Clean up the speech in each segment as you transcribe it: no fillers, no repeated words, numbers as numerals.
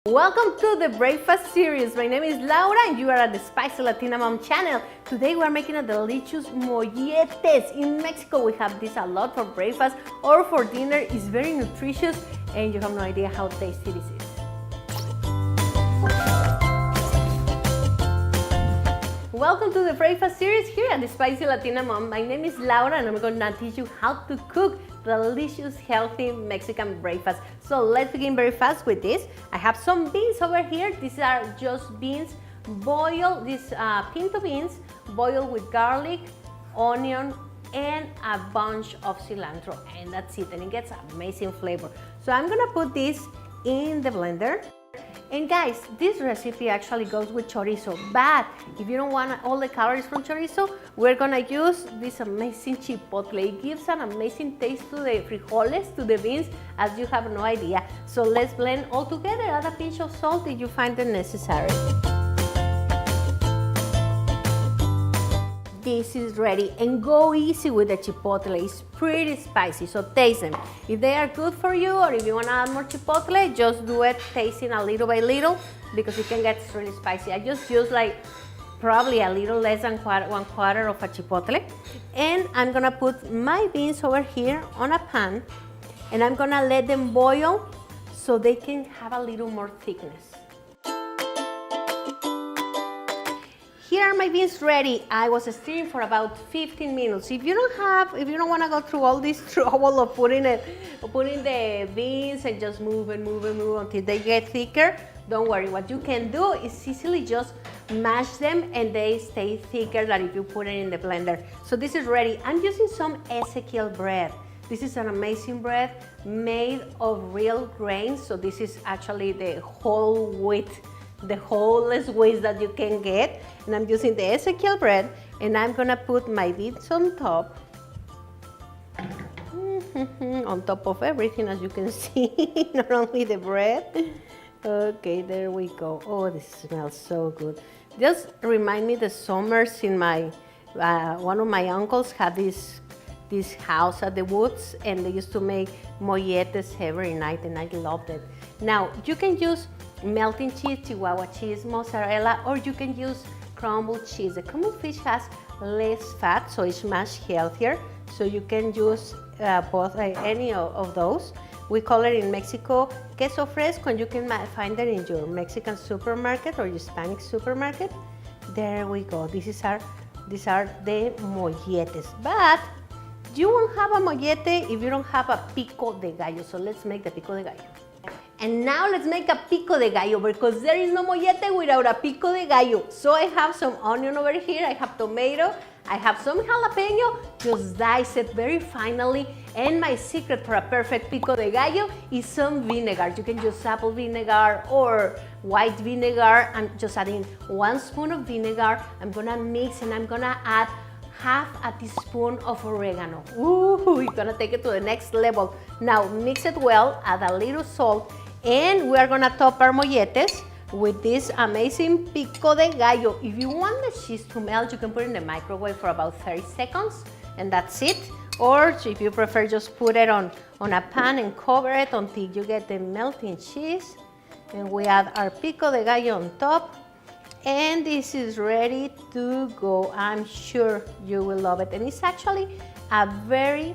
Welcome to the breakfast series. My name is Laura and you are at the Spicy Latina Mom channel. Today we are making a delicious molletes. In Mexico we have this a lot for breakfast or for dinner. It's very nutritious and you have no idea how tasty this is. Welcome to the breakfast series here at the Spicy Latina Mom. My name is Laura and I'm going to teach you how to cook delicious, healthy Mexican breakfast. So let's begin very fast with this. I have some beans over here. These are just beans boiled, these pinto beans boiled with garlic, onion, and a bunch of cilantro. And that's it, and it gets amazing flavor. So I'm gonna put this in the blender. And guys, this recipe actually goes with chorizo, but if you don't want all the calories from chorizo, we're gonna use this amazing chipotle. It gives an amazing taste to the frijoles, to the beans, as you have no idea. So let's blend all together. Add a pinch of salt if you find it necessary. This is ready, and go easy with the chipotle. It's pretty spicy, so taste them. If they are good for you or if you want to add more chipotle, just do it tasting a little by little because it can get really spicy. I just use like probably a little less than one quarter of a chipotle. And I'm gonna put my beans over here on a pan and I'm gonna let them boil so they can have a little more thickness. Here are my beans ready. I was stirring for about 15 minutes. If you don't want to go through all this trouble of putting the beans and just move until they get thicker, don't worry. What you can do is easily just mash them and they stay thicker than if you put it in the blender. So this is ready. I'm using some ezequiel bread. This is an amazing bread made of real grains. So this is actually the whole wheat, the wholest wheat that you can get. And I'm using the ezequiel bread and I'm gonna put my beans on top. On top of everything, as you can see, not only the bread. Okay, there we go. Oh, this smells so good. Just remind me the summers in my, one of my uncles had this house at the woods and they used to make molletes every night and I loved it. Now, you can use melting cheese, Chihuahua cheese, mozzarella, or you can use crumbled cheese. The crumbled fish has less fat, so it's much healthier. So you can use both, any of those. We call it in Mexico queso fresco, and you can find it in your Mexican supermarket or your Hispanic supermarket. There we go. These are the molletes. But you won't have a mollete if you don't have a pico de gallo. So let's make the pico de gallo. And now let's make a pico de gallo because there is no mollete without a pico de gallo. So I have some onion over here, I have tomato, I have some jalapeno, just dice it very finely. And my secret for a perfect pico de gallo is some vinegar. You can use apple vinegar or white vinegar. I'm just adding 1 spoon of vinegar. I'm gonna mix and I'm gonna add half a teaspoon of oregano. Ooh, it's gonna take it to the next level. Now mix it well, add a little salt, and we are gonna top our molletes with this amazing pico de gallo. If you want the cheese to melt, you can put it in the microwave for about 30 seconds, and that's it. Or if you prefer, just put it on a pan and cover it until you get the melting cheese. And we add our pico de gallo on top. And this is ready to go. I'm sure you will love it. And it's actually a very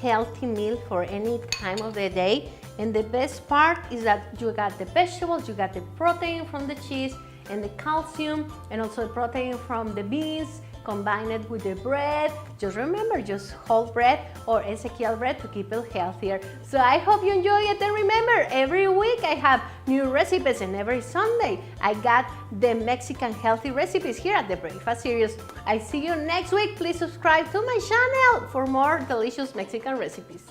healthy meal for any time of the day. And the best part is that you got the vegetables, you got the protein from the cheese and the calcium and also the protein from the beans. Combine it with the bread. Just remember, just whole bread or ezequiel bread to keep it healthier. So I hope you enjoy it, and remember, every week I have new recipes and every Sunday I got the Mexican healthy recipes here at the Breakfast Series. I see you next week. Please subscribe to my channel for more delicious Mexican recipes.